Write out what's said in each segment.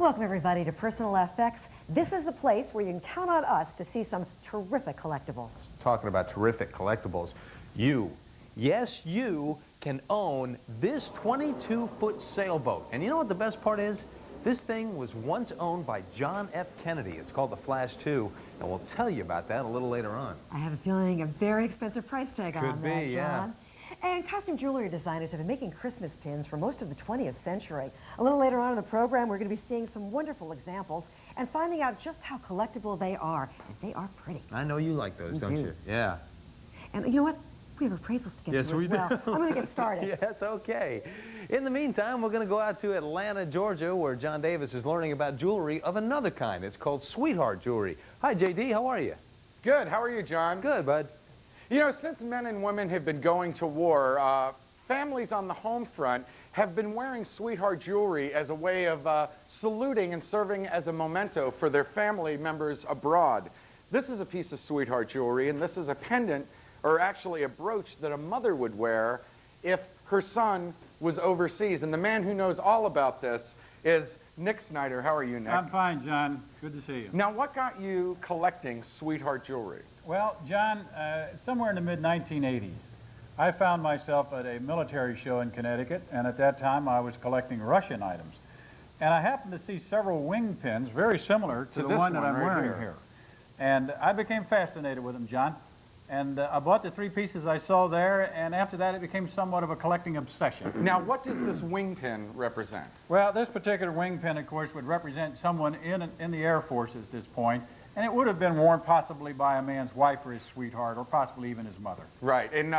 Welcome, everybody, to Personal FX. This is the place where you can count on us to see some terrific collectibles. Talking about terrific collectibles, you, yes, you can own this 22-foot sailboat. And you know what the best part is? This thing was once owned by John F. Kennedy. It's called the Flash 2, and we'll tell you about that a little later on. I have a feeling a very expensive price tag on that, Could be, yeah. John. And costume jewelry designers have been making Christmas pins for most of the 20th century. A little later on in the program, we're going to be seeing some wonderful examples and finding out just how collectible they are. And they are pretty. I know you like those, don't you? Yeah. And you know what? We have appraisals to get to as well. I'm going to get started. Yes, okay. In the meantime, we're going to go out to Atlanta, Georgia, where John Davis is learning about jewelry of another kind. It's called sweetheart jewelry. Hi, J.D., how are you? Good. How are you, John? Good, bud. You know, since men and women have been going to war, families on the home front have been wearing sweetheart jewelry as a way of saluting and serving as a memento for their family members abroad. This is a piece of sweetheart jewelry, and this is a pendant, or actually a brooch, that a mother would wear if her son was overseas. And the man who knows all about this is Nick Snyder. How are you, Nick? I'm fine, John. Good to see you. Now, what got you collecting sweetheart jewelry? Well, John, somewhere in the mid-1980s, I found myself at a military show in Connecticut, and at that time I was collecting Russian items. And I happened to see several wing pins very similar to the one that I'm wearing here. And I became fascinated with them, John. And I bought the 3 pieces I saw there, and after that it became somewhat of a collecting obsession. Now, what does this wing pin represent? Well, this particular wing pin, of course, would represent someone in the Air Force at this point, and it would have been worn possibly by a man's wife or his sweetheart, or possibly even his mother. Right, and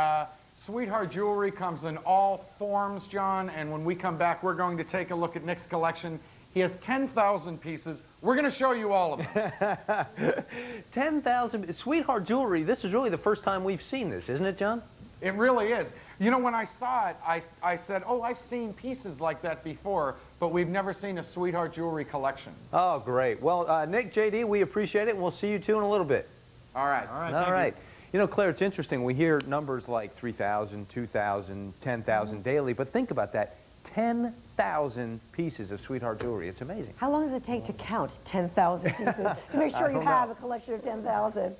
sweetheart jewelry comes in all forms, John, and when we come back, we're going to take a look at Nick's collection. He has 10,000 pieces. We're going to show you all of them. 10,000, sweetheart jewelry, this is really the first time we've seen this, isn't it, John? It really is. You know, when I saw it, I said, oh, I've seen pieces like that before, but we've never seen a sweetheart jewelry collection. Oh, great. Well, Nick, J.D., we appreciate it, and we'll see you two in a little bit. All right. All right. You know, Claire, it's interesting. We hear numbers like 3,000, 2,000, 10,000 daily, but think about that. 10,000 pieces of sweetheart jewelry. It's amazing. How long does it take to count 10,000 pieces to make sure you have a collection of 10,000?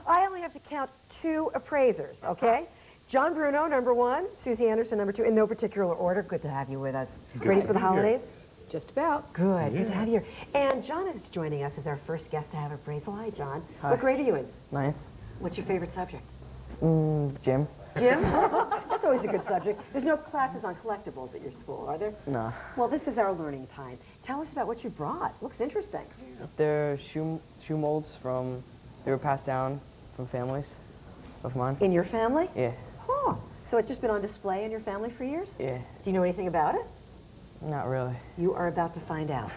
I only have to count 2 appraisers, okay? John Bruno, number 1. Susie Anderson, number 2, in no particular order. Good to have you with us. Ready for the holidays? Just about. Good. Good to have you here. And John is joining us as our first guest to have appraisal. Hi, John. Hi. What grade are you in? 9th. What's your favorite subject? Gym. Gym? That's always a good subject. There's no classes on collectibles at your school, are there? No. Well, this is our learning time. Tell us about what you brought. Looks interesting. They're shoe molds they were passed down from families of mine. In your family? Yeah. Oh, so it's just been on display in your family for years? Yeah. Do you know anything about it? Not really. You are about to find out.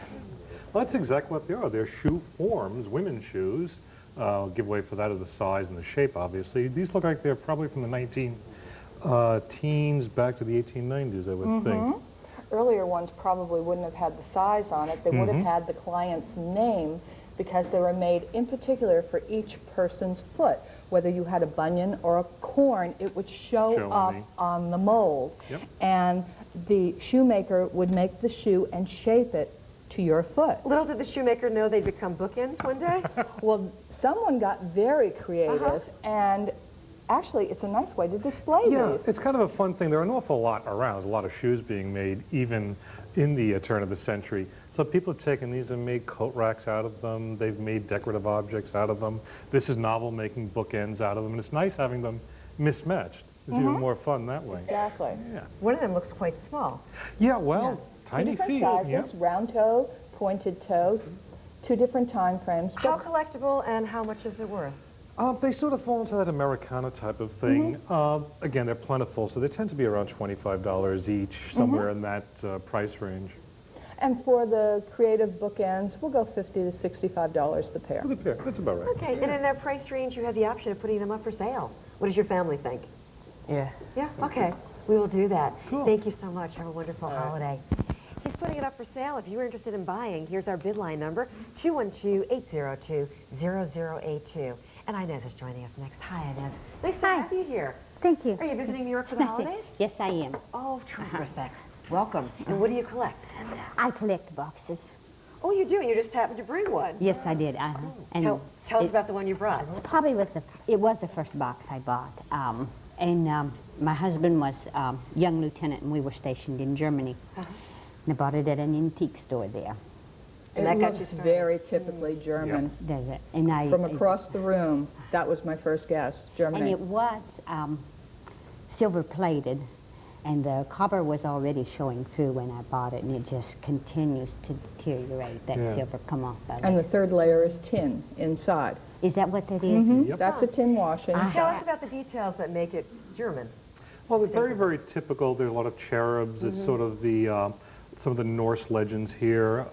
Well, that's exactly what they are. They're shoe forms, women's shoes. Give away for that is the size and the shape, obviously. These look like they're probably from the teens back to the 1890s, I would think. Earlier ones probably wouldn't have had the size on it. They would have had the client's name because they were made in particular for each person's foot. Whether you had a bunion or a corn, it would show up on the mold. Yep. And the shoemaker would make the shoe and shape it to your foot. Little did the shoemaker know they'd become bookends one day? Well, someone got very creative, and actually, it's a nice way to display these. It's kind of a fun thing. There are an awful lot around. There's a lot of shoes being made, even in the turn of the century. So people have taken these and made coat racks out of them. They've made decorative objects out of them. This is novel, making bookends out of them. And it's nice having them mismatched. It's even more fun that way. Exactly. Yeah. One of them looks quite small. Yeah, well, tiny Two feet. different sizes, round toe, pointed toe, 2 different time frames. How collectible and how much is it worth? They sort of fall into that Americana type of thing. Again, they're plentiful, so they tend to be around $25 each, somewhere in that price range. And for the creative bookends, we'll go $50 to $65 the pair. For the pair, that's about right. Okay, and in that price range, you have the option of putting them up for sale. What does your family think? Yeah. Yeah, okay. We will do that. Cool. Thank you so much. Have a wonderful holiday. He's putting it up for sale. If you were interested in buying, here's our bid line number, 212-802-0082. And Inez is joining us next. Hi, Inez. Nice to have you here. Thank you. Are you visiting New York for the holidays? Yes, I am. Oh, terrific. Welcome. And what do you collect? I collect boxes. Oh, you do? You just happened to bring one. Yes, I did. And Tell us about the one you brought. it was the first box I bought. My husband was a young lieutenant, and we were stationed in Germany. And I bought it at an antique store there. And It that got looks you started. very typically German. Does it? And From across the room, that was my first guess, And Germany. it was silver plated, and the copper was already showing through when I bought it, and it just continues to deteriorate. That silver come off of And it. the third layer is tin inside. Is that what that is? Yep. That's a tin washing. Tell us about the details that make it German. Well, they're very, very typical. There's a lot of cherubs. It's sort of the some of the Norse legends here,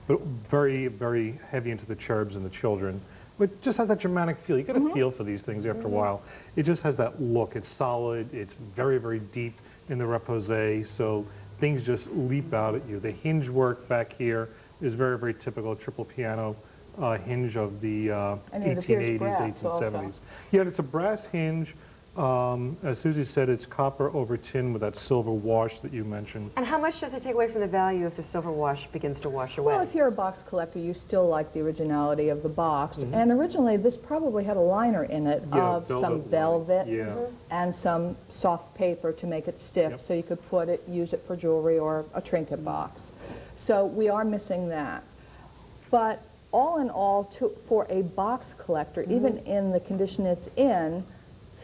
but very, very heavy into the cherubs and the children. But just has that Germanic feel. You get a feel for these things after a while. It just has that look. It's solid. It's very, very deep in the repose. So things just leap out at you. The hinge work back here is very, very typical triple piano hinge of the And it appears 1880s, brass 1870s. also. Yeah, it's a brass hinge. As Susie said, it's copper over tin with that silver wash that you mentioned. And how much does it take away from the value if the silver wash begins to wash away? Well, if you're a box collector, you still like the originality of the box. And originally, this probably had a liner in it Yeah, of some velvet velvet Yeah. and some soft paper to make it stiff, Yep. so you could put it, use it for jewelry or a trinket box. So we are missing that. But all in all, for a box collector, even in the condition it's in,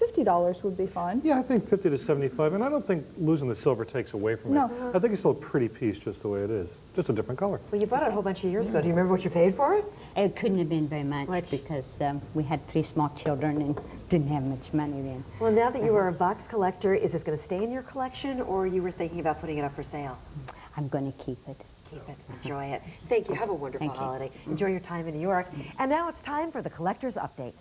$50 would be fine. Yeah, I think 50 to 75, and I don't think losing the silver takes away from No. it. I think it's still a pretty piece just the way it is, just a different color. Well, you bought it a whole bunch of years ago. Do you remember what you paid for it? It couldn't have been very much because we had 3 small children and didn't have much money then. Well, now that you are a box collector, is this going to stay in your collection, or you were thinking about putting it up for sale? I'm going to keep it. Keep it. Enjoy it. Thank you. Have a wonderful Thank you. holiday. Enjoy your time in New York. And now it's time for the Collector's Update.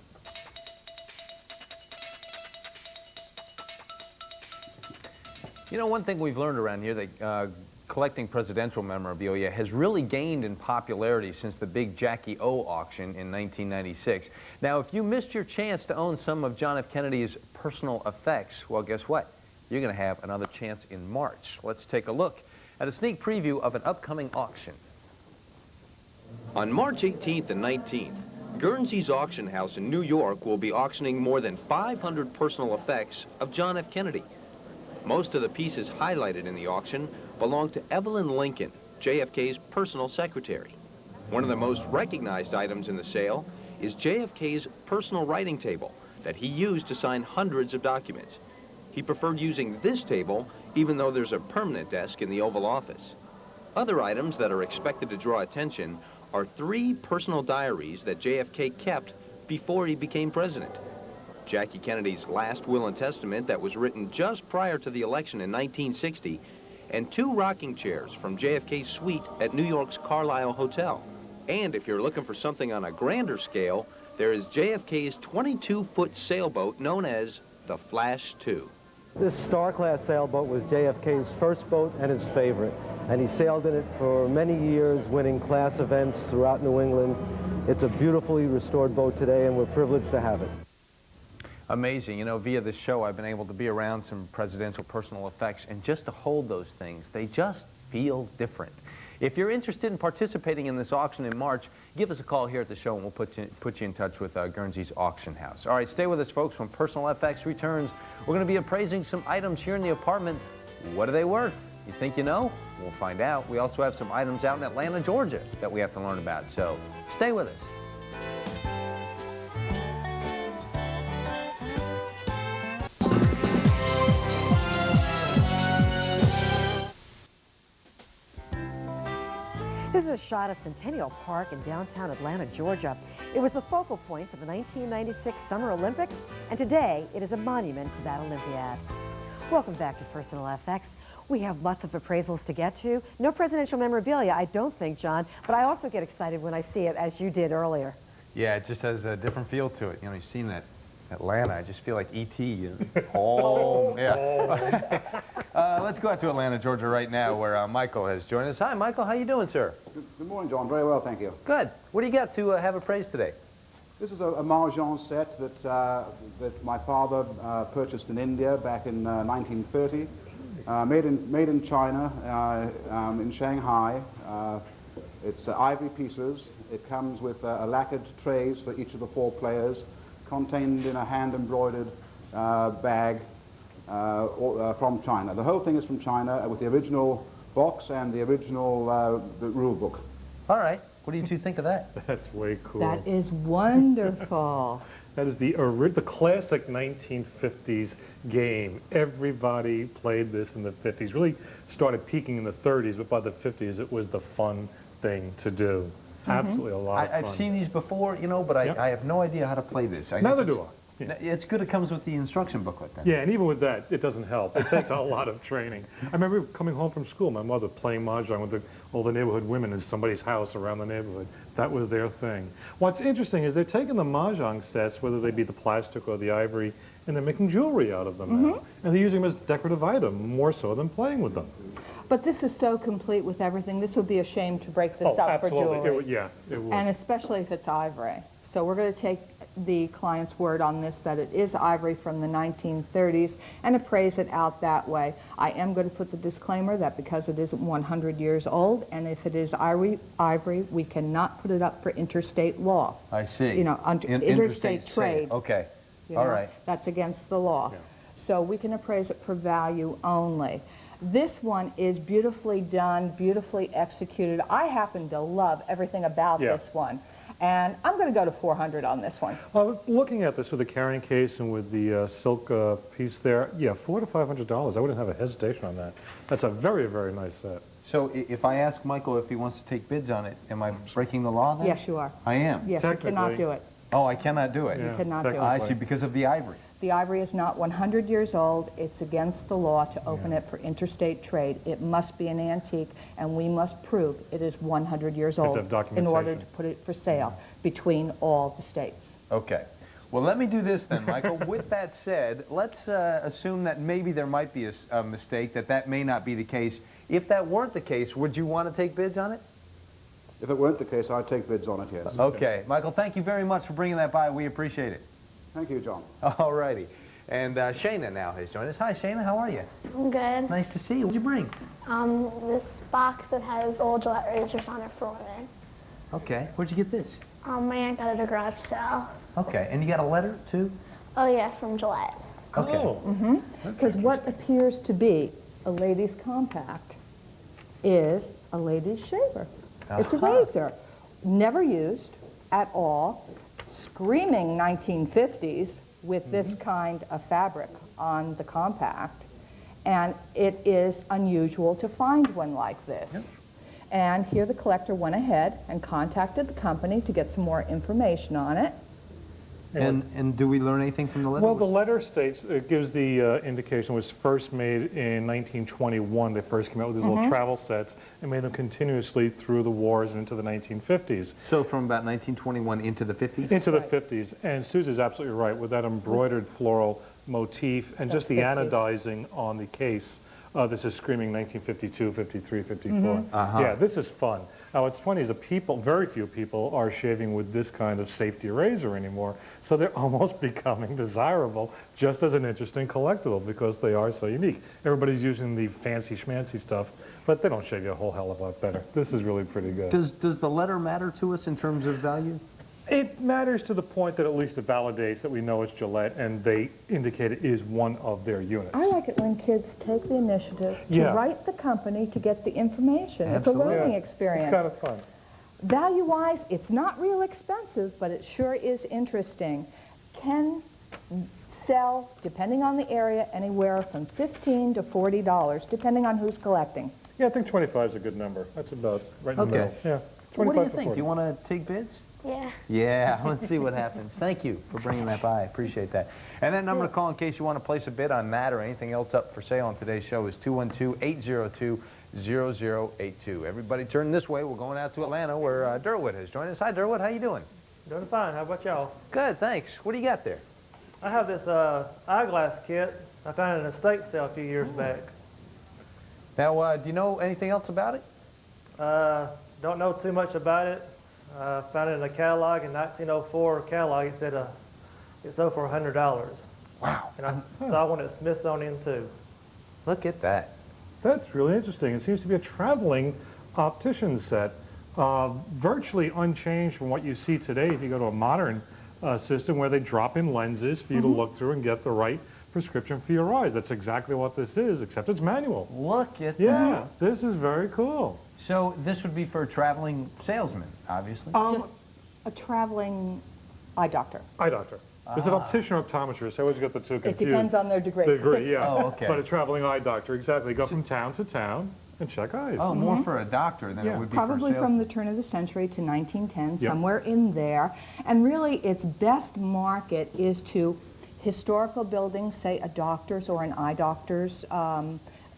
You know, one thing we've learned around here that collecting presidential memorabilia has really gained in popularity since the big Jackie O auction in 1996. Now, if you missed your chance to own some of John F. Kennedy's personal effects, well, guess what? You're going to have another chance in March. Let's take a look at a sneak preview of an upcoming auction. On March 18th and 19th, Guernsey's auction house in New York will be auctioning more than 500 personal effects of John F. Kennedy. Most of the pieces highlighted in the auction belong to Evelyn Lincoln, JFK's personal secretary. One of the most recognized items in the sale is JFK's personal writing table that he used to sign hundreds of documents. He preferred using this table even though there's a permanent desk in the Oval Office. Other items that are expected to draw attention are 3 personal diaries that JFK kept before he became president. Jackie Kennedy's last will and testament that was written just prior to the election in 1960, and 2 rocking chairs from JFK's suite at New York's Carlisle Hotel. And if you're looking for something on a grander scale, there is JFK's 22-foot sailboat known as the Flash 2. This Star-class sailboat was JFK's first boat and his favorite, and he sailed in it for many years, winning class events throughout New England. It's a beautifully restored boat today, and we're privileged to have it. Amazing. You know, via this show, I've been able to be around some presidential personal effects, and just to hold those things, they just feel different. If you're interested in participating in this auction in March, give us a call here at the show, and we'll put you in touch with Guernsey's auction house. All right, stay with us, folks. When Personal FX returns, we're going to be appraising some items here in the apartment. What are they worth? You think you know? We'll find out. We also have some items out in Atlanta, Georgia that we have to learn about, so stay with us. This is a shot of Centennial Park in downtown Atlanta, Georgia. It was the focal point of the 1996 Summer Olympics, and today it is a monument to that Olympiad. Welcome back to Personal FX. We have lots of appraisals to get to. No presidential memorabilia, I don't think, John, but I also get excited when I see it, as you did earlier. Yeah, it just has a different feel to it. You know, you've seen that Atlanta. I just feel like E.T. You know? Oh, yeah. Let's go out to Atlanta, Georgia right now, where Michael has joined us. Hi, Michael. How you doing, sir? Good morning, John. Very well, thank you. Good. What do you got to have appraised today? This is a Mahjong set that my father purchased in India back in 1930. Made in China, in Shanghai. It's ivory pieces. It comes with lacquered trays for each of the 4 players, contained in a hand-embroidered bag from China. The whole thing is from China with the original box and the original the rule book. All right. What do you two think of that? That's way cool. That is wonderful. That is the classic 1950s game. Everybody played this in the 50s. Really started peaking in the 30s, but by the 50s it was the fun thing to do. Absolutely a lot of fun. I've seen these before, you know, but I have no idea how to play this. Neither do I. Yeah. It's good it comes with the instruction booklet then. Yeah, and even with that, it doesn't help. It takes a lot of training. I remember coming home from school, my mother playing Mahjong with all the neighborhood women in somebody's house around the neighborhood. That was their thing. What's interesting is they're taking the Mahjong sets, whether they be the plastic or the ivory, and they're making jewelry out of them now. And they're using them as a decorative item, more so than playing with them. But this is so complete with everything. This would be a shame to break this up for jewelry. It would. And especially if it's ivory. So we're going to take the client's word on this, that it is ivory from the 1930s, and appraise it out that way. I am going to put the disclaimer that because it isn't 100 years old, and if it is ivory, we cannot put it up for interstate law. I see. You know, interstate trade. Okay. All right. That's against the law. Yeah. So we can appraise it for value only. This one is beautifully done, beautifully executed. I happen to love everything about this one. And I'm going to go to 400 on this one. Well, looking at this with the carrying case and with the silk piece there, yeah, $400 to $500. I wouldn't have a hesitation on that. That's a very, very nice set. So if I ask Michael if he wants to take bids on it, am I breaking the law then? Yes, you are. I am? Yes, you cannot do it. Oh, I cannot do it? Yeah, You cannot do it. I see, because of the ivory. The ivory is not 100 years old. It's against the law to open it for interstate trade. It must be an antique, and we must prove it is 100 years old in order to put it for sale between all the states. Okay. Well, let me do this then, Michael. With that said, let's assume that maybe there might be a mistake, that may not be the case. If that weren't the case, would you want to take bids on it? If it weren't the case, I'd take bids on it, yes. Okay. Michael, thank you very much for bringing that by. We appreciate it. Thank you, John. All righty. And Shayna now has joined us. Hi, Shayna. How are you? I'm good. Nice to see you. What'd you bring? This box that has old Gillette razors on it for women. Okay. Where'd you get this? My aunt got it at a garage sale. Okay. And you got a letter, too? Oh, yeah, from Gillette. Okay. Oh. Because what appears to be a lady's compact is a lady's shaver. It's a razor. Never used at all. Screaming 1950s with this kind of fabric on the compact. And it is unusual to find one like this. Yep. And here the collector went ahead and contacted the company to get some more information on it. And do we learn anything from the letter? Well, the letter states, it gives the indication it was first made in 1921. They first came out with these little travel sets and made them continuously through the wars and into the 1950s. So from about 1921 into the 50s? Into the 50s. And Susie's absolutely right, with that embroidered floral motif and just the anodizing on the case. This is screaming 1952, 53, 54. Yeah, this is fun. Now, what's funny is very few people are shaving with this kind of safety razor anymore, so they're almost becoming desirable just as an interesting collectible because they are so unique. Everybody's using the fancy schmancy stuff, but they don't shave you a whole hell of a lot better. This is really pretty good. Does the letter matter to us in terms of value? It matters to the point that at least it validates that we know it's Gillette and they indicate it is one of their units. I like it when kids take the initiative to write the company to get the information. Absolutely. It's a learning experience. It's kind of fun. Value-wise, it's not real expensive, but it sure is interesting. Can sell, depending on the area, anywhere from $15 to $40, depending on who's collecting. Yeah, I think 25 is a good number. That's about right in the middle. Yeah, 25 What do you to think? 40. You want to take bids? Yeah. Yeah, let's see what happens. Thank you for bringing that by. I appreciate that. And that number to call in case you want to place a bid on that or anything else up for sale on today's show is 212-802-0082. Everybody turn this way. We're going out to Atlanta where Durwood has joined us. Hi, Durwood. How you doing? Doing fine. How about y'all? Good, thanks. What do you got there? I have this eyeglass kit I found in an estate sale a few years back. Now, do you know anything else about it? Don't know too much about it. Found it in a catalog in 1904 catalog. It said it's over for $100. Wow. And I saw one at Smithsonian too. Look at that. That's really interesting. It seems to be a traveling optician set virtually unchanged from what you see today if you go to a modern system where they drop in lenses for you to look through and get the right prescription for your eyes. That's exactly what this is, except it's manual. Look at Yeah, that. this is very cool. So this would be for a traveling salesman, obviously. Just a traveling eye doctor. Eye doctor. There's an optician or optometrist. I always get the two confused. It depends on their degree. Degree, yeah. Oh, okay. But a traveling eye doctor, exactly. Go from town to town and check eyes. Oh, more for a doctor than it would be for a Probably salesman. from the turn of the century to 1910, Yep. somewhere in there. And really, its best market is to historical buildings, say a doctor's or an eye doctor's.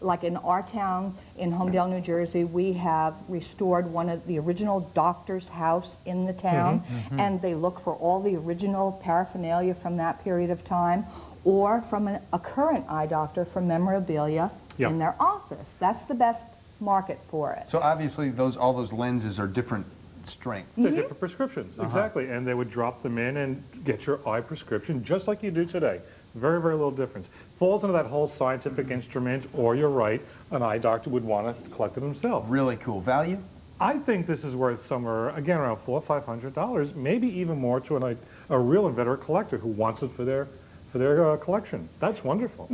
Like in our town, in Homedale, New Jersey, we have restored one of the original doctor's house in the town, and they look for all the original paraphernalia from that period of time, or from a current eye doctor for memorabilia in their office. That's the best market for it. So obviously all those lenses are different strengths. They're different prescriptions, exactly. And they would drop them in and get your eye prescription just like you do today. Very, very little difference. Falls into that whole scientific instrument, or you're right, an eye doctor would want to collect it himself. Really cool. Value? I think this is worth somewhere, again, around $400 or $500, maybe even more to a real inveterate collector who wants it for their collection. That's wonderful.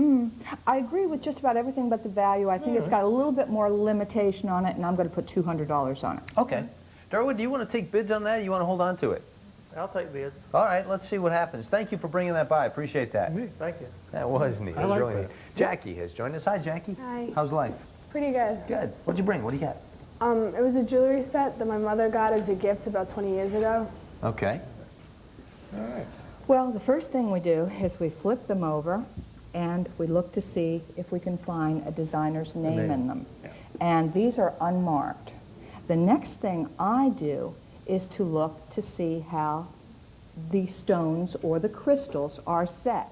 I agree with just about everything but the value. I think it's got a little bit more limitation on it, and I'm going to put $200 on it. Okay. Darwood, do you want to take bids on that, or you want to hold on to it? I'll take bids. All right, let's see what happens. Thank you for bringing that by. Appreciate that. Thank you. That was neat. I It was like really that. neat. Jackie has joined us. Hi, Jackie. Hi. How's life? Pretty good. Good. What'd you bring? What do you got? It was a jewelry set that my mother got as a gift about 20 years ago. Okay. All right. Well, the first thing we do is we flip them over, and we look to see if we can find a designer's name in them. Yeah. And these are unmarked. The next thing I do is to look to see how the stones or the crystals are set.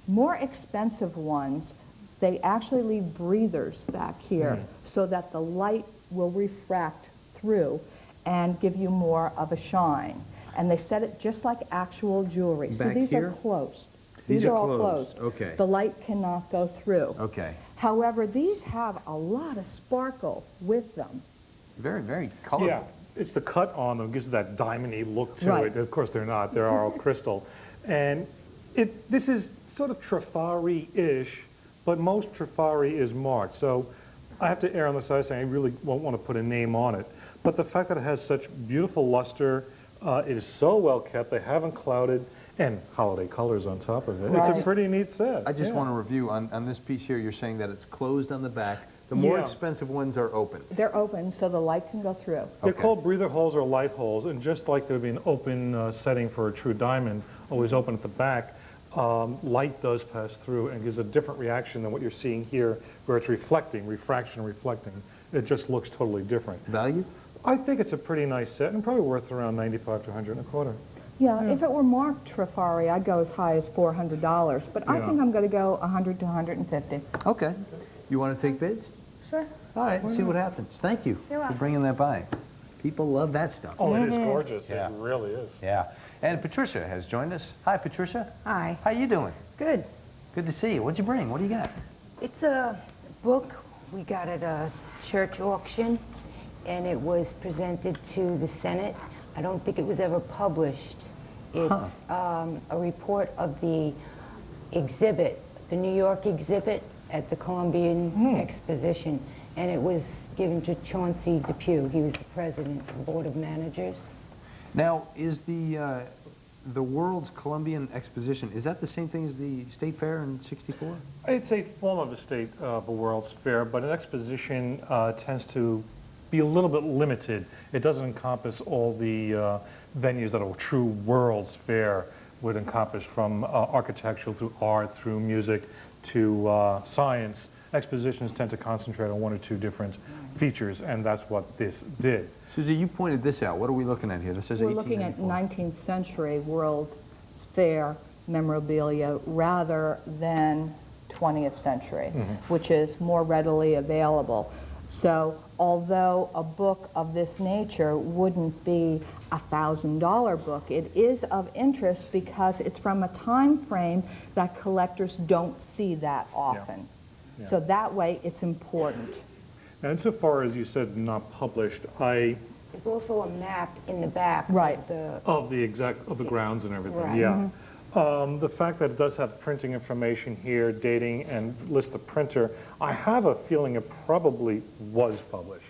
More expensive ones, they actually leave breathers back here so that the light will refract through and give you more of a shine. And they set it just like actual jewelry. Back so these here? are closed. These are all closed. closed. Okay. The light cannot go through. Okay. However, these have a lot of sparkle with them. Very, very colorful. Yeah, it's the cut on them gives it that diamond-y look to Right. it. Of course, they're not. They're all crystal. And this is sort of Trafari-ish, but most Trafari is marked. So I have to err on the side saying I really won't want to put a name on it. But the fact that it has such beautiful luster, it is so well kept, they haven't clouded, and holiday colors on top of it. Right. It's a pretty neat set. I just want to review on this piece here. You're saying that it's closed on the back. The more expensive ones are open. They're open so the light can go through. They're called breather holes or light holes, and just like there would be an open setting for a true diamond, always open at the back, light does pass through and gives a different reaction than what you're seeing here, where it's reflecting, refraction reflecting. It just looks totally different. Value? I think it's a pretty nice set, and probably worth around $95 to $125. Yeah, if it were marked Trafari, I'd go as high as $400, but I think I'm going to go $100 to $150. Okay. You want to take bids? Sure. All right, let's see what happens. Thank you You're for welcome. bringing that by. People love that stuff. Oh, it is gorgeous. Yeah. It really is. Yeah. And Patricia has joined us. Hi, Patricia. Hi. How you doing? Good. Good to see you. What'd you bring? What do you got? It's a book we got at a church auction, and it was presented to the Senate. I don't think it was ever published. It's a report of the exhibit, the New York exhibit at the Columbian Exposition, and it was given to Chauncey Depew. He was the president of the Board of Managers. Now, is the World's Columbian Exposition, is that the same thing as the State Fair in '64? It's a form of a state of a World's Fair, but an exposition tends to be a little bit limited. It doesn't encompass all the venues that a true World's Fair would encompass, from architectural through art, through music, to science. Expositions tend to concentrate on one or two different features, and that's what this did. Susie, you pointed this out. What are we looking at here? This says We're looking at 19th century World's Fair memorabilia rather than 20th century, which is more readily available. So although a book of this nature wouldn't be a $1,000 book, it is of interest because it's from a time frame that collectors don't see that often. Yeah. So that way it's important. And so far as you said, not published, There's also a map in the back. Right. of the grounds and everything. Right. Yeah. The fact that it does have printing information here, dating, and list the printer, I have a feeling it probably was published.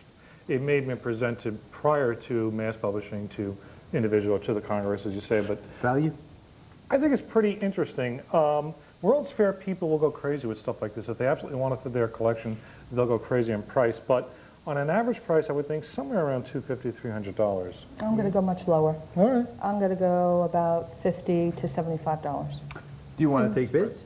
It may have been presented prior to mass publishing to individual, to the Congress, as you say, but Value? I think it's pretty interesting. World's Fair people will go crazy with stuff like this. If they absolutely want it for their collection, they'll go crazy on price. But on an average price, I would think somewhere around $250, $300. I'm going to go much lower. All right. I'm going to go about $50 to $75. Do you want to take bids?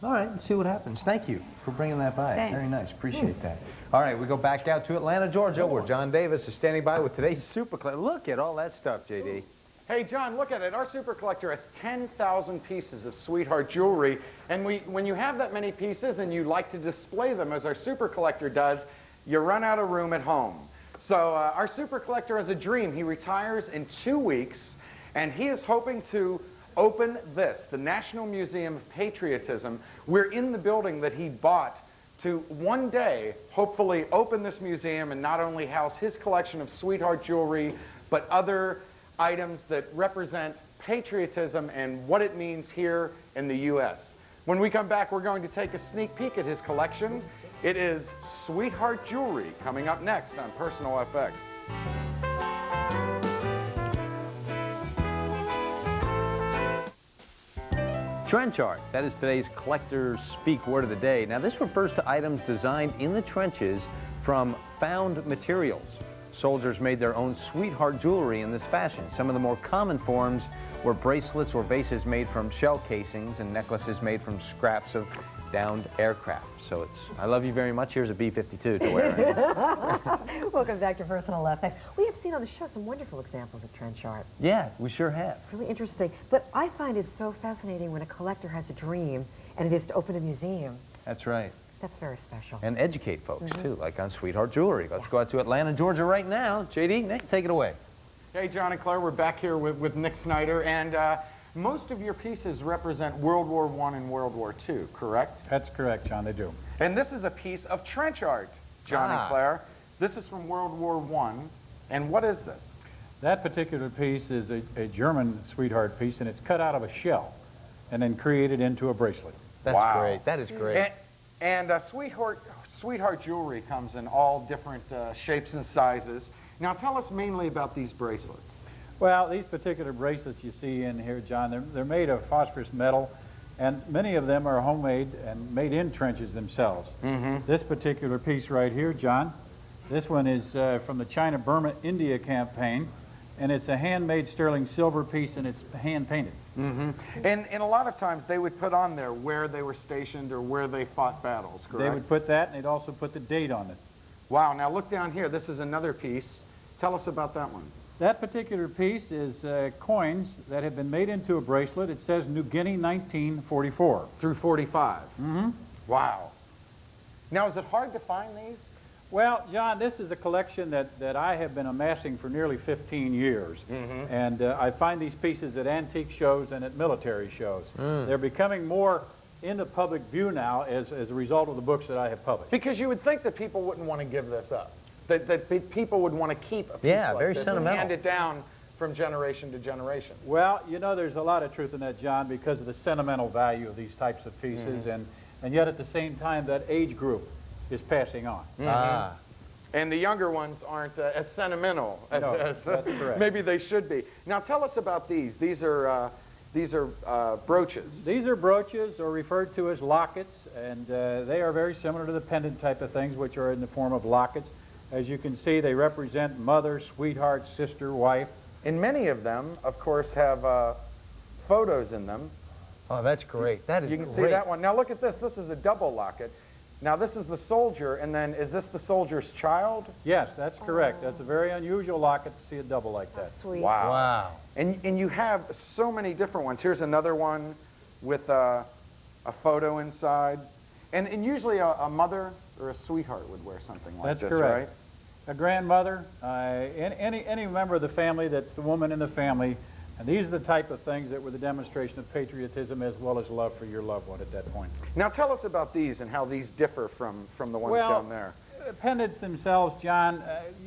All right, let's see what happens. Thank you for bringing that by. Thanks. Very nice. Appreciate that. All right, we go back out to Atlanta, Georgia, where John Davis is standing by with today's Super Collector. Look at all that stuff, J.D. Hey, John, look at it. Our super collector has 10,000 pieces of sweetheart jewelry. And when you have that many pieces and you like to display them as our super collector does, you run out of room at home. So our super collector has a dream. He retires in 2 weeks, and he is hoping to open this, the National Museum of Patriotism. We're in the building that he bought to one day hopefully open this museum and not only house his collection of sweetheart jewelry, but other items that represent patriotism and what it means here in the U.S. When we come back, we're going to take a sneak peek at his collection. It is Sweetheart Jewelry coming up next on Personal FX. Trend chart. That is today's collector's speak word of the day. Now, this refers to items designed in the trenches from found materials. Soldiers made their own sweetheart jewelry in this fashion. Some of the more common forms were bracelets or vases made from shell casings and necklaces made from scraps of downed aircraft. So it's, I love you very much. Here's a B-52 to wear. Welcome back to Personal FX. We have seen on the show some wonderful examples of trench art. Yeah, we sure have. Really interesting. But I find it so fascinating when a collector has a dream and it is to open a museum. That's right. That's very special. And educate folks, too, like on Sweetheart Jewelry. Let's go out to Atlanta, Georgia right now. J.D., Nick, take it away. Hey, John and Claire, we're back here with Nick Snyder, and most of your pieces represent World War I and World War II, correct? That's correct, John, they do. And this is a piece of trench art, John and Claire. This is from World War I, and what is this? That particular piece is a German sweetheart piece, and it's cut out of a shell and then created into a bracelet. That's great. That is great. And sweetheart jewelry comes in all different shapes and sizes. Now tell us mainly about these bracelets. Well, these particular bracelets you see in here, John, they're made of phosphorus metal, and many of them are homemade and made in trenches themselves. This particular piece right here, John, this one is from the China-Burma-India campaign, and it's a handmade sterling silver piece, and it's hand-painted. And a lot of times they would put on there where they were stationed or where they fought battles, correct? They would put that, and they'd also put the date on it. Wow, now look down here. This is another piece. Tell us about that one. That particular piece is coins that have been made into a bracelet. It says New Guinea 1944. Through 45. Wow. Now, is it hard to find these? Well, John, this is a collection that I have been amassing for nearly 15 years. And I find these pieces at antique shows and at military shows. They're becoming more in the public view now as a result of the books that I have published. Because you would think that people wouldn't want to give this up. That people would want to keep a piece like very this sentimental. and hand it down from generation to generation. Well, you know, there's a lot of truth in that, John, because of the sentimental value of these types of pieces, and yet at the same time that age group is passing on. And the younger ones aren't as sentimental as, No, that's correct. maybe they should be. Now tell us about these. These are brooches. These are brooches, or referred to as lockets, and they are very similar to the pendant type of things, which are in the form of lockets. As you can see, they represent mother, sweetheart, sister, wife. And many of them, of course, have photos in them. Oh, that's great. That is You can great. see that one. Now look at this. This is a double locket. Now this is the soldier, and then is this the soldier's child? Yes, that's correct. That's a very unusual locket to see a double like that. Sweet. Wow. Wow. And you have so many different ones. Here's another one with a photo inside. And usually a mother or a sweetheart would wear something like That's this, correct. right? A grandmother, any member of the family that's the woman in the family, and these are the type of things that were the demonstration of patriotism as well as love for your loved one at that point. Now tell us about these and how these differ from the ones down there. pendants themselves, John,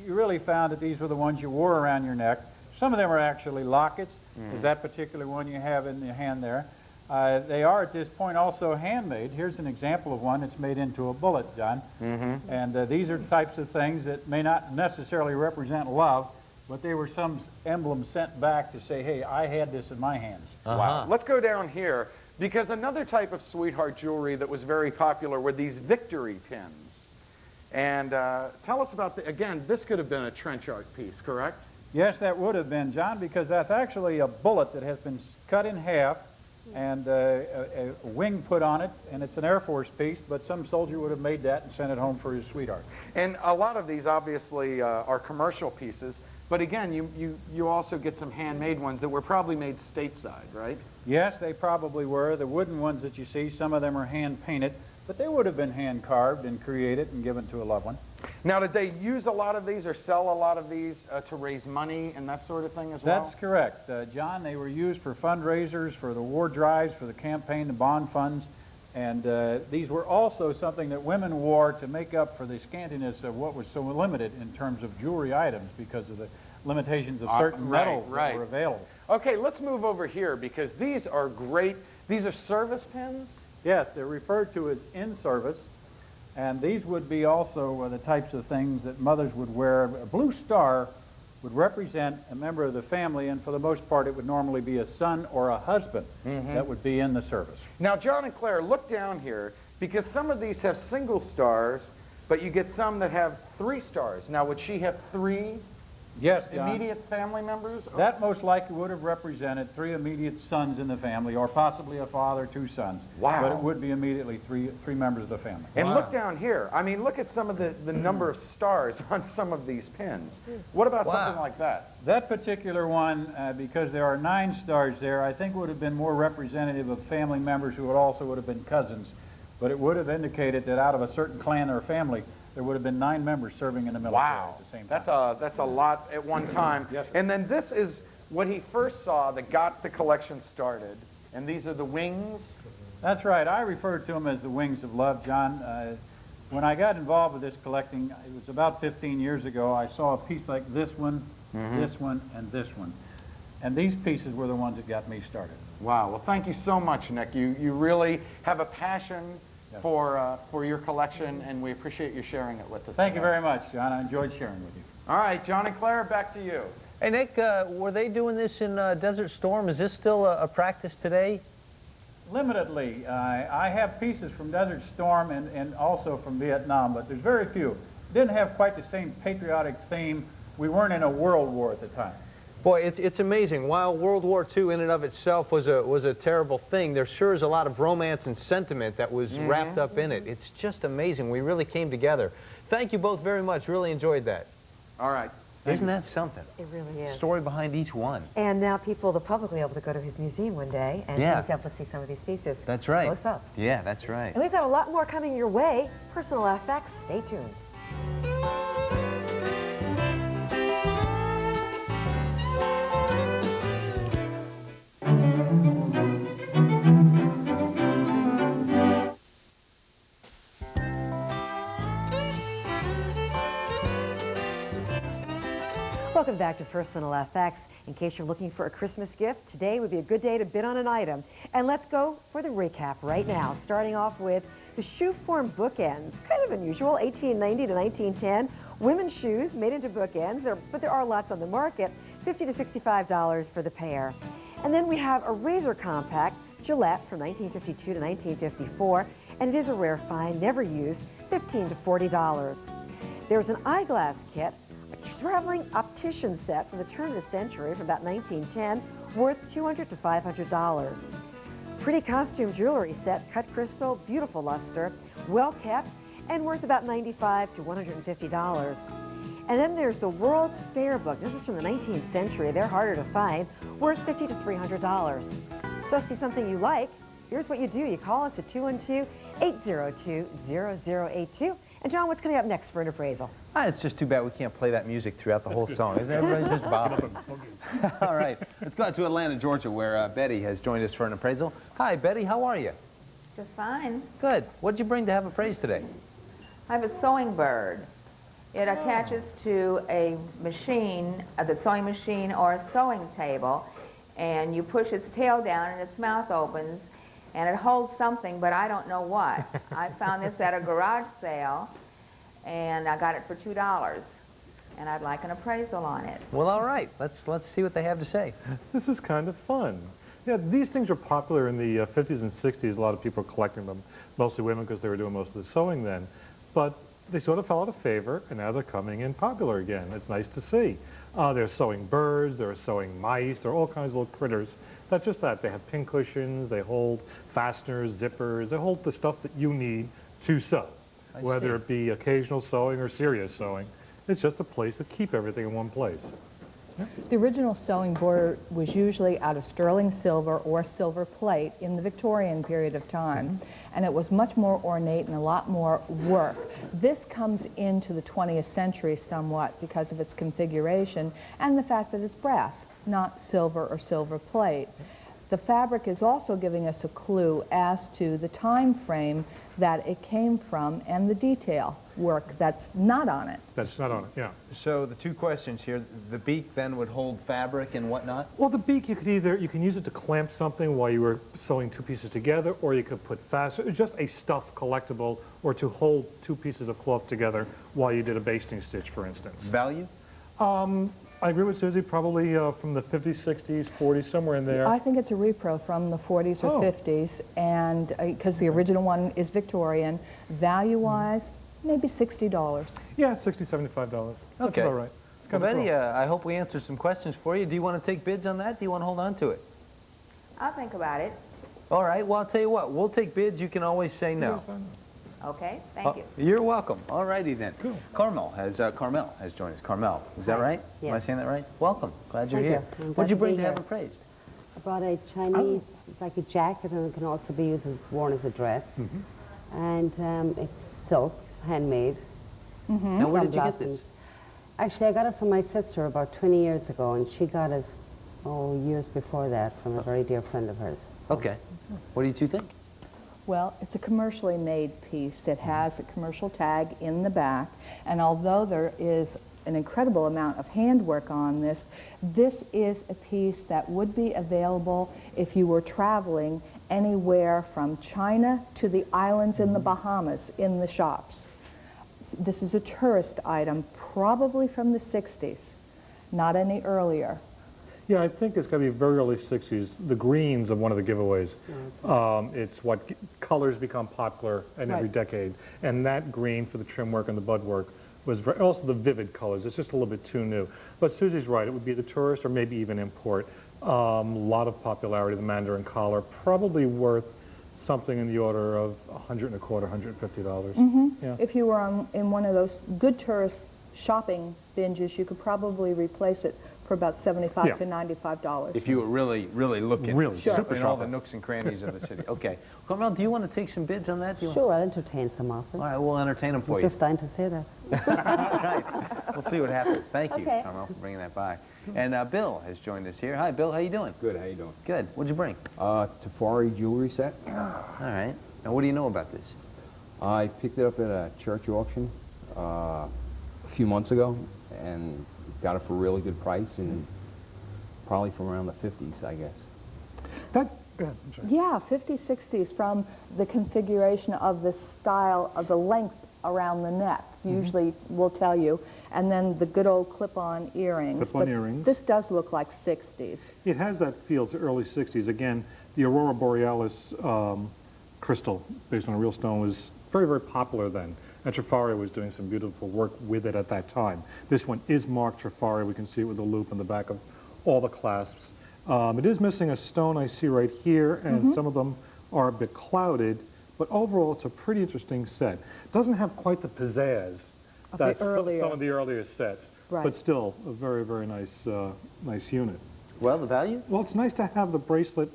you really found that these were the ones you wore around your neck. Some of them are actually lockets, as that particular one you have in your hand there. They are at this point also handmade. Here's an example of one that's made into a bullet, John. And these are types of things that may not necessarily represent love, but they were some emblem sent back to say, hey, I had this in my hands. Wow. Let's go down here, because another type of sweetheart jewelry that was very popular were these victory pins. And tell us about, again, this could have been a trench art piece, correct? Yes, that would have been, John, because that's actually a bullet that has been cut in half and a wing put on it, and it's an Air Force piece, but some soldier would have made that and sent it home for his sweetheart. And a lot of these obviously are commercial pieces, but again, you also get some handmade ones that were probably made stateside, right? Yes, they probably were. The wooden ones that you see, some of them are hand-painted, but they would have been hand-carved and created and given to a loved one. Now, did they use a lot of these or sell a lot of these to raise money and that sort of thing as well? That's correct. John, they were used for fundraisers, for the war drives, for the campaign, the bond funds, and these were also something that women wore to make up for the scantiness of what was so limited in terms of jewelry items because of the limitations of certain metals that were available. Okay, let's move over here because these are great. These are service pins? Yes, they're referred to as in-service. And these would be also the types of things that mothers would wear. A blue star would represent a member of the family, and for the most part, it would normally be a son or a husband that would be in the service. Now, John and Claire, look down here, because some of these have single stars, but you get some that have 3 stars. Now, would she have 3 Yes, John. immediate family members? That most likely would have represented 3 immediate sons in the family, or possibly a father, 2 sons. Wow. But it would be immediately three members of the family. And look down here. I mean, look at some of the number of stars on some of these pins. What about something like that? That particular one, because there are 9 stars there, I think would have been more representative of family members who would have been cousins. But it would have indicated that out of a certain clan or family, there would have been 9 members serving in the military at the same time. That's a lot at one time. Yes, and then this is what he first saw that got the collection started. And these are the wings? That's right. I refer to them as the wings of love, John. When I got involved with this collecting, it was about 15 years ago, I saw a piece like this one, this one, and this one. And these pieces were the ones that got me started. Wow. Well, thank you so much, Nick. You really have a passion for your collection, and we appreciate you sharing it with us. Thank you very much, John. I enjoyed sharing with you. All right, John and Claire, back to you. Hey, Nick, were they doing this in Desert Storm? Is this still a practice today? Limitedly. I have pieces from Desert Storm and also from Vietnam, but there's very few. Didn't have quite the same patriotic theme. We weren't in a world war at the time. Boy, it's amazing. While World War II in and of itself was a terrible thing, there sure is a lot of romance and sentiment that was wrapped up in it. It's just amazing. We really came together. Thank you both very much. Really enjoyed that. All right. Isn't that something? It really is. Story behind each one. And now the public will be able to go to his museum one day and be able to see some of these pieces. That's right. Close up. Yeah, that's right. And we've got a lot more coming your way. Personal effects. Stay tuned. Welcome back to Personal FX. In case you're looking for a Christmas gift, today would be a good day to bid on an item. And let's go for the recap right now, starting off with the shoe form bookends. Kind of unusual, 1890 to 1910. Women's shoes made into bookends, but there are lots on the market, $50 to $65 for the pair. And then we have a razor compact, Gillette, from 1952 to 1954, and it is a rare find, never used, $15 to $40. There's an eyeglass kit, a traveling optician set from the turn of the century from about 1910, worth $200 to $500. Pretty costume jewelry set, cut crystal, beautiful luster, well kept, and worth about $95 to $150. And then there's the World's Fair book. This is from the 19th century. They're harder to find, worth $50 to $300. So see something you like, here's what you do. You call us at 212-802-0082. And John, what's coming up next for an appraisal? It's just too bad we can't play that music throughout the whole song. Isn't everybody just bobbing? All right, let's go out to Atlanta, Georgia, where Betty has joined us for an appraisal. Hi, Betty, how are you? Just fine. Good. What did you bring to have appraised today? I have a sewing bird. It attaches to a machine, the sewing machine or a sewing table, and you push its tail down and its mouth opens, and it holds something, but I don't know what. I found this at a garage sale, and I got it for $2, and I'd like an appraisal on it. Well, all right. Let's see what they have to say. This is kind of fun. Yeah, these things were popular in the 50s and 60s. A lot of people were collecting them, mostly women because they were doing most of the sewing then. But they sort of fell out of favor, and now they're coming in popular again. It's nice to see. They're sewing birds, they're sewing mice, they're all kinds of little critters. Not just that, they have pin cushions, they hold fasteners, zippers, they hold the stuff that you need to sew. Whether it be occasional sewing or serious sewing. It's just a place to keep everything in one place. The original sewing board was usually out of sterling silver or silver plate in the Victorian period of time, and it was much more ornate and a lot more work. This comes into the 20th century somewhat because of its configuration and the fact that it's brass, not silver or silver plate. The fabric is also giving us a clue as to the time frame that it came from and the detail work that's not on it. That's not on it, yeah. So the two questions here, the beak then would hold fabric and whatnot? Well, the beak, you can use it to clamp something while you were sewing two pieces together, or you could put fasteners, just a stuffed collectible, or to hold two pieces of cloth together while you did a basting stitch, for instance. Value? I agree with Susie, probably from the 50s, 60s, 40s, somewhere in there. I think it's a repro from the 40s or 50s, and because the original one is Victorian, value-wise, maybe $60. Yeah, $60, $75. That's Okay. all right. It's Well, kind of Betty, cool. I hope we answered some questions for you. Do you want to take bids on that? Do you want to hold on to it? I'll think about it. All right, well, I'll tell you what. We'll take bids. You can always say no. Okay, thank you. You're welcome. All righty then. Cool. Carmel has joined us. Carmel, is that right? Yes. Am I saying that right? Welcome. Glad you're Thank here. you. I'm glad What'd you to bring be to have here. appraised? I brought a Chinese, it's like a jacket, and it can also be used as, worn as a dress. And it's silk, handmade. Now, where did you get this? Blossoms. Actually, I got it from my sister about 20 years ago, and she got it, years before that from a very dear friend of hers. Okay. What do you two think? Well, it's a commercially made piece that has a commercial tag in the back, and although there is an incredible amount of handwork on this, this is a piece that would be available if you were traveling anywhere from China to the islands in the Bahamas in the shops. This is a tourist item, probably from the 60s, not any earlier. Yeah, I think it's going to be very early 60s. The greens are one of the giveaways. It's what colors become popular in every decade. And that green for the trim work and the bud work was also the vivid colors. It's just a little bit too new. But Susie's right. It would be the tourist or maybe even import. A lot of popularity. The Mandarin collar, probably worth something in the order of $125, $150. Yeah. If you were in one of those good tourist shopping binges, you could probably replace it for about $75 to $95. If you were really, really looking. Really, sure. In all the nooks and crannies of the city. Okay. Carmel, do you want to take some bids on that? Sure, I'll entertain some offers. All right, we'll entertain them for I was you. just dying to say that. All right. We'll see what happens. Thank you, Okay. Carmel, for bringing that by. And Bill has joined us here. Hi, Bill. How you doing? Good. How you doing? Good. What'd you bring? Trafari jewelry set. All right. Now, what do you know about this? I picked it up at a church auction a few months ago and got it for a really good price, and probably from around the 50s, I guess. Go ahead. I'm sorry. Yeah, 50s, 60s, from the configuration of the style of the length around the neck, usually will tell you, and then the good old clip-on earrings. Clip-on earrings. This does look like 60s. It has that feel to early 60s. Again, the Aurora Borealis crystal, based on a real stone, was very, very popular then. And Trafari was doing some beautiful work with it at that time. This one is marked Trafari. We can see it with the loop on the back of all the clasps. It is missing a stone I see right here, and some of them are a bit clouded. But overall, it's a pretty interesting set. Doesn't have quite the pizzazz that some of the earlier sets, but still a very, very nice, nice unit. Well, the value? Well, it's nice to have the bracelet,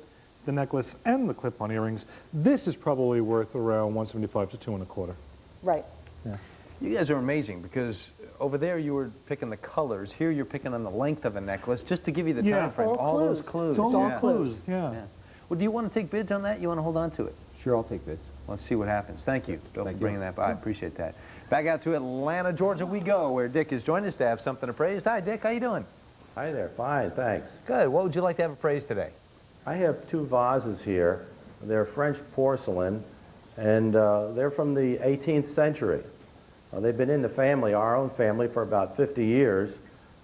the necklace, and the clip-on earrings. This is probably worth around $175 to $225. Right. Yeah. You guys are amazing, because over there you were picking the colors. Here you're picking on the length of a necklace, just to give you the time frame. All those clues. It's all clues, yeah. Well, do you want to take bids on that? You want to hold on to it? Sure, I'll take bids. Let's see what happens. Thank you, Bill, for bringing that by. I appreciate that. Back out to Atlanta, Georgia we go, where Dick is joining us to have something appraised. Hi, Dick. How you doing? Hi there. Fine, thanks. Good. What would you like to have appraised today? I have two vases here. They're French porcelain, and they're from the 18th century. They've been in the family, our own family, for about 50 years,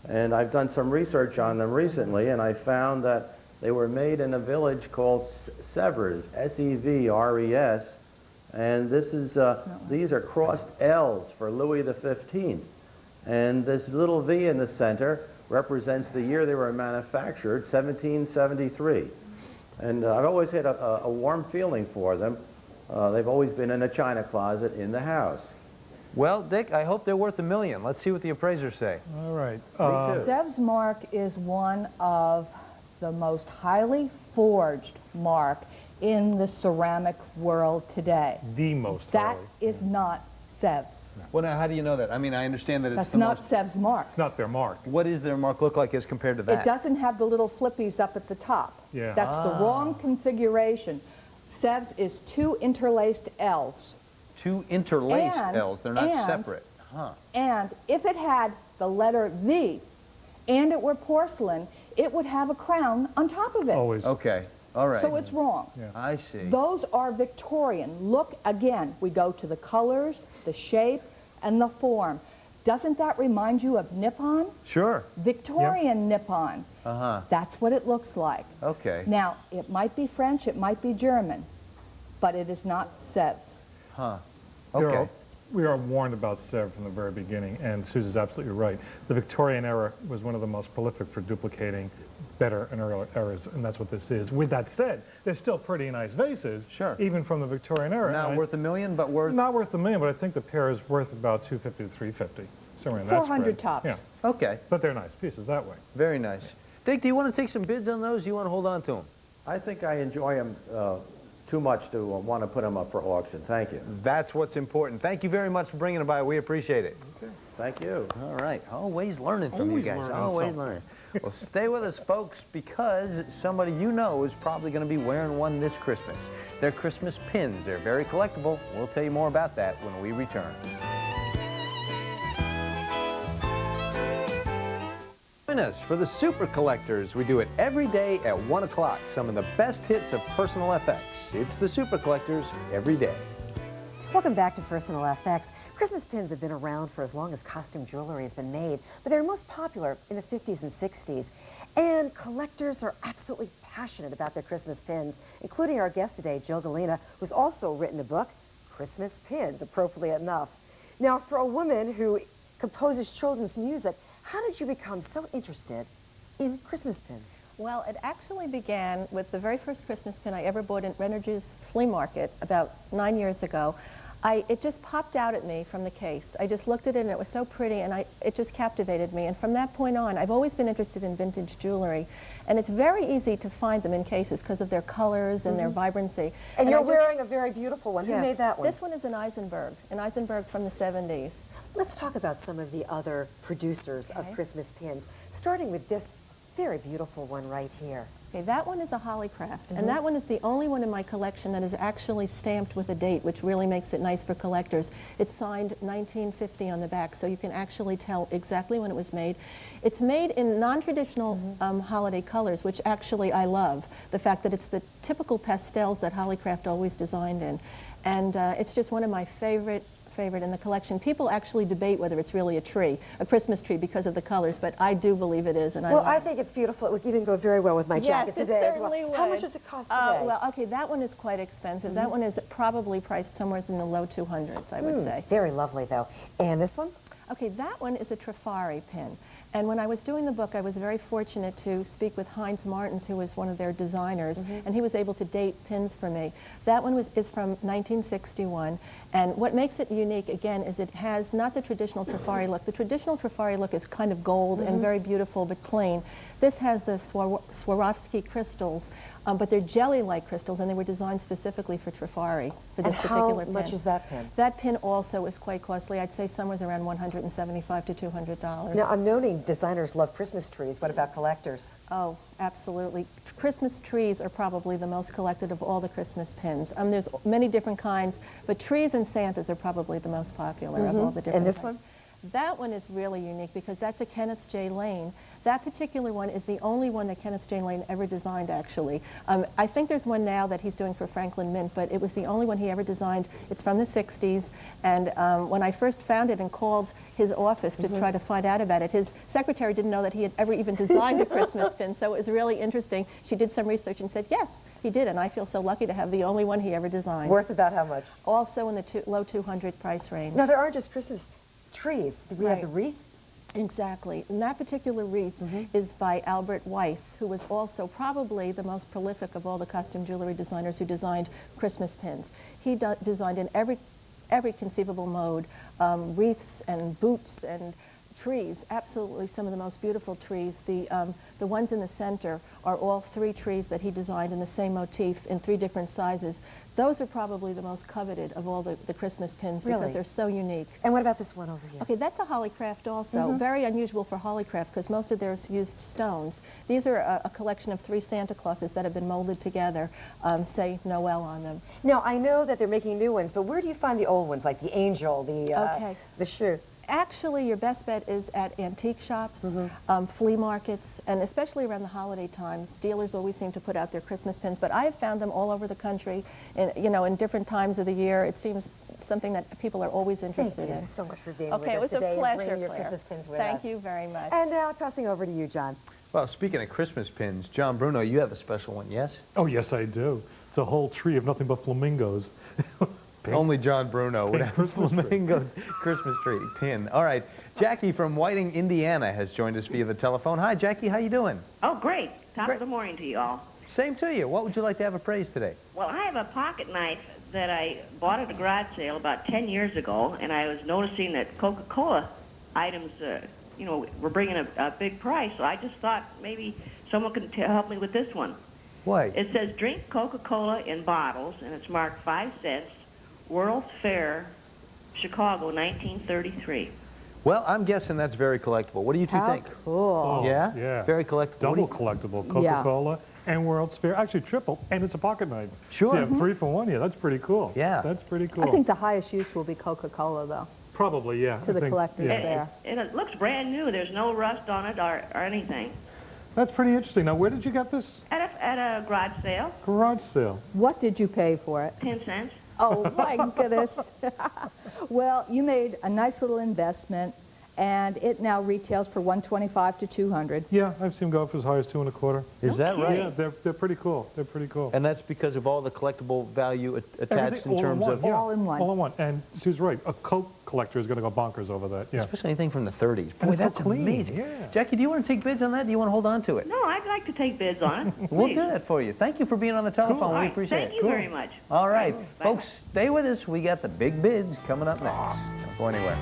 and I've done some research on them recently, and I found that they were made in a village called Sevres, S-E-V-R-E-S, and these are crossed L's for Louis XV. And this little V in the center represents the year they were manufactured, 1773. And I've always had a warm feeling for them. They've always been in a china closet in the house. Well, Dick, I hope they're worth $1 million. Let's see what the appraisers say. All right. Zev's mark is one of the most highly forged mark in the ceramic world today. The most That is not Zev's. Well, now, how do you know that? I mean, I understand that it's That's not Zev's mark. It's not their mark. What does their mark look like as compared to that? It doesn't have the little flippies up at the top. Yeah. That's the wrong configuration. Zev's is two interlaced L's. Two interlaced L's. They're not separate. Huh. And if it had the letter V and it were porcelain, it would have a crown on top of it. Always. Okay. All right. So it's wrong. Yeah. I see. Those are Victorian. Look again. We go to the colors, the shape, and the form. Doesn't that remind you of Nippon? Sure. Victorian Nippon. Uh-huh. That's what it looks like. Okay. Now, it might be French, it might be German, but it is not Sevres. Huh. Okay. We are warned about Sevres from the very beginning, and Susan's absolutely right. The Victorian era was one of the most prolific for duplicating better and earlier eras, and that's what this is. With that said, they're still pretty nice vases, sure, even from the Victorian era. Not worth $1 million, but worth... Not worth $1 million, but I think the pair is worth about $250 to $350, somewhere in that 400 tops. Yeah. Okay. But they're nice pieces that way. Very nice. Dick, do you want to take some bids on those? Do you want to hold on to them? I think I enjoy them too much to want to put them up for auction. Thank you. That's what's important. Thank you very much for bringing them by. We appreciate it. Okay. Thank you. All right. Always learning from you guys. Always learning. Well, stay with us, folks, because somebody you know is probably going to be wearing one this Christmas. They're Christmas pins. They're very collectible. We'll tell you more about that when we return. Join us for the Super Collectors. We do it every day at 1 o'clock. Some of the best hits of Personal FX. It's the Super Collectors every day. Welcome back to Personal FX. Christmas pins have been around for as long as costume jewelry has been made, but they were most popular in the 50s and 60s. And collectors are absolutely passionate about their Christmas pins, including our guest today, Jill Galena, who's also written a book, Christmas Pins, appropriately enough. Now, for a woman who composes children's music, how did you become so interested in Christmas pins? Well, it actually began with the very first Christmas pin I ever bought in Renergy's flea market about 9 years ago. It just popped out at me from the case. I just looked at it and it was so pretty and it just captivated me. And from that point on, I've always been interested in vintage jewelry. And it's very easy to find them in cases because of their colors and their vibrancy. And you're wearing a very beautiful one. Who made that one? This one is an Eisenberg from the 70s. Let's talk about some of the other producers of Christmas pins, starting with this very beautiful one right here. Okay, that one is a Hollycraft, and that one is the only one in my collection that is actually stamped with a date, which really makes it nice for collectors. It's signed 1950 on the back, so you can actually tell exactly when it was made. It's made in non-traditional holiday colors, which actually I love, the fact that it's the typical pastels that Hollycraft always designed in. And it's just one of my favorite in the collection. People actually debate whether it's really a tree, a Christmas tree, because of the colors, but I do believe it is. And I think it's beautiful. It would even go very well with my jacket today as well. Would. How much does it cost today? Well, okay, that one is quite expensive. That one is probably priced somewhere in the low 200s, I would say. Very lovely, though. And this one? Okay, that one is a Trafari pin. And when I was doing the book, I was very fortunate to speak with Heinz Martins, who was one of their designers, and he was able to date pins for me. That one is from 1961, and what makes it unique, again, is it has not the traditional Trafari look. The traditional Trafari look is kind of gold and very beautiful, but plain. This has the Swarovski crystals, but they're jelly-like crystals, and they were designed specifically for Trafari, for this particular pin. How much is that pin? That pin also is quite costly. I'd say somewhere around $175 to $200. Now, I'm noting designers love Christmas trees. What about collectors? Oh, absolutely. Christmas trees are probably the most collected of all the Christmas pins. There's many different kinds, but trees and Santas are probably the most popular of all the different And this types. one? That one is really unique because that's a Kenneth J. Lane. That particular one is the only one that Kenneth J. Lane ever designed, actually. I think there's one now that he's doing for Franklin Mint, but it was the only one he ever designed. It's from the 60s, and when I first found it and called his office to try to find out about it, his secretary didn't know that he had ever even designed a Christmas pin, so it was really interesting. She did some research and said, yes, he did, and I feel so lucky to have the only one he ever designed. Worth about how much? Also in the low 200 price range. Now, there aren't just Christmas trees. We have the wreath? Exactly. And that particular wreath is by Albert Weiss, who was also probably the most prolific of all the costume jewelry designers who designed Christmas pins. He designed in every conceivable mode, wreaths and boots and trees, absolutely some of the most beautiful trees. The ones in the center are all 3 trees that he designed in the same motif in 3 different sizes. Those are probably the most coveted of all the Christmas pins because they're so unique. And what about this one over here? Okay, that's a Hollycraft also. Very unusual for Hollycraft because most of theirs used stones. These are a collection of 3 Santa Clauses that have been molded together, say Noel on them. Now, I know that they're making new ones, but where do you find the old ones, like the angel, the shoe? Actually, your best bet is at antique shops, flea markets, and especially around the holiday times. Dealers always seem to put out their Christmas pins, but I have found them all over the country, in different times of the year. It seems something that people are always interested in. Thank you so much for being Okay, with us it was today a pleasure, and bringing your Claire. Christmas pins with Thank us. you very much. And now, tossing over to you, John. Well, speaking of Christmas pins, John Bruno, you have a special one, yes? Oh, yes, I do. It's a whole tree of nothing but flamingos. Only John Bruno would have a flamingo Christmas tree pin. All right, Jackie from Whiting, Indiana has joined us via the telephone. Hi, Jackie, how you doing? Oh, great. Top of the morning to you all. Same to you. What would you like to have appraised today? Well, I have a pocket knife that I bought at a garage sale about 10 years ago, and I was noticing that Coca-Cola items, were bringing a big price, so I just thought maybe someone could help me with this one. What? It says, drink Coca-Cola in bottles, and it's marked 5 cents, World's Fair, Chicago, 1933. Well, I'm guessing that's very collectible. What do you two think? Cool. Oh, Yeah? Yeah. Very collectible. Double collectible. Coca-Cola and World's Fair. Actually, triple. And it's a pocket knife. Sure. So you have 3 for 1. Yeah, that's pretty cool. Yeah. That's pretty cool. I think the highest use will be Coca-Cola, though. Probably, yeah. To the collectors there. And it looks brand new. There's no rust on it or anything. That's pretty interesting. Now, where did you get this? At a garage sale. Garage sale. What did you pay for it? 10 cents. Oh, my goodness. Well, you made a nice little investment, and it now retails for $125 to $200. Yeah, I've seen them go up as high as 2 1/4. Is that right? Yeah, they're pretty cool. They're pretty cool. And that's because of all the collectible value attached Everything in all terms one, of... yeah. All in one. All in one. And Sue's right. A Coke collector is going to go bonkers over that. Yeah. Especially anything from the 30s. And Boy, it's so that's clean, amazing. yeah. Jackie, do you want to take bids on that? Do you want to hold on to it? No, I'd like to take bids on it. We'll Please. do that for you. Thank you for being on the telephone. All We right, appreciate thank it. you very much. All right. Bye. Folks, stay with us. We got the big bids coming up next. Don't go anywhere.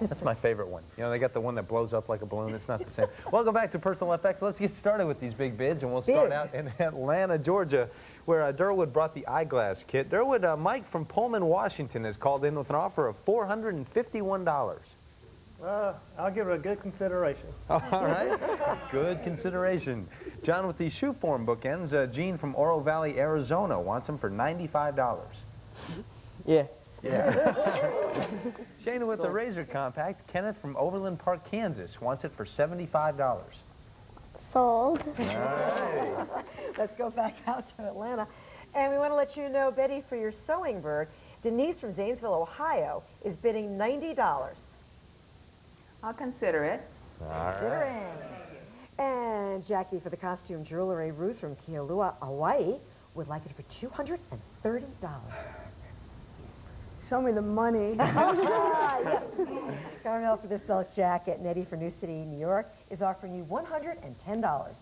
That's my favorite one. You know, they got the one that blows up like a balloon. It's not the same. Welcome back to Personal FX. Let's get started with these big bids, and we'll start out in Atlanta, Georgia, where Durwood brought the eyeglass kit. Durwood, Mike from Pullman, Washington, has called in with an offer of $451. I'll give it a good consideration. All right. Good consideration. John with the shoe form bookends. Gene from Oro Valley, Arizona, wants them for $95. Yeah. Yeah. Shana with the Razor Compact. Kenneth from Overland Park, Kansas, wants it for $75. Sold. All right. Let's go back out to Atlanta. And we want to let you know, Betty, for your sewing bird, Denise from Zanesville, Ohio, is bidding $90. I'll consider it. All right. Considering. And Jackie for the costume jewelry, Ruth from Kealua, Hawaii, would like it for $230. Show me the money. Yes. Carmel for the silk jacket, Nettie for New City, New York, is offering you $110.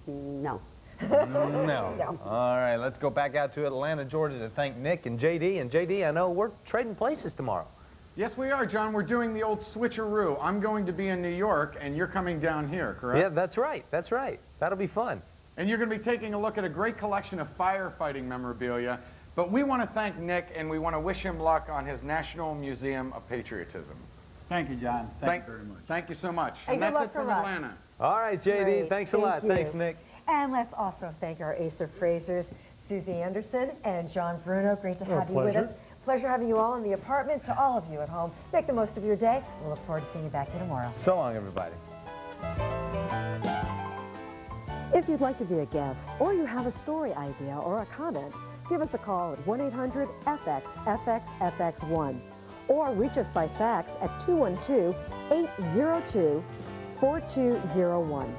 No. No. All right, let's go back out to Atlanta, Georgia to thank Nick and JD. And JD, I know we're trading places tomorrow. Yes, we are, John. We're doing the old switcheroo. I'm going to be in New York, and you're coming down here, correct? Yeah, that's right. That's right. That'll be fun. And you're going to be taking a look at a great collection of firefighting memorabilia. But we want to thank Nick, and we want to wish him luck on his National Museum of Patriotism. Thank you, John. Thank you very much. Thank you so much. And that's good luck it from from us. Atlanta. All right, JD. Great. Thanks a lot. you. Thanks, Nick. And let's also thank our Ace appraisers, Susie Anderson and John Bruno. Great to have you with us. Pleasure having you all in the apartment. To all of you at home, make the most of your day. We'll look forward to seeing you back here tomorrow. So long, everybody. If you'd like to be a guest, or you have a story idea or a comment, give us a call at 1-800-FX-FX-FX1 or reach us by fax at 212-802-4201.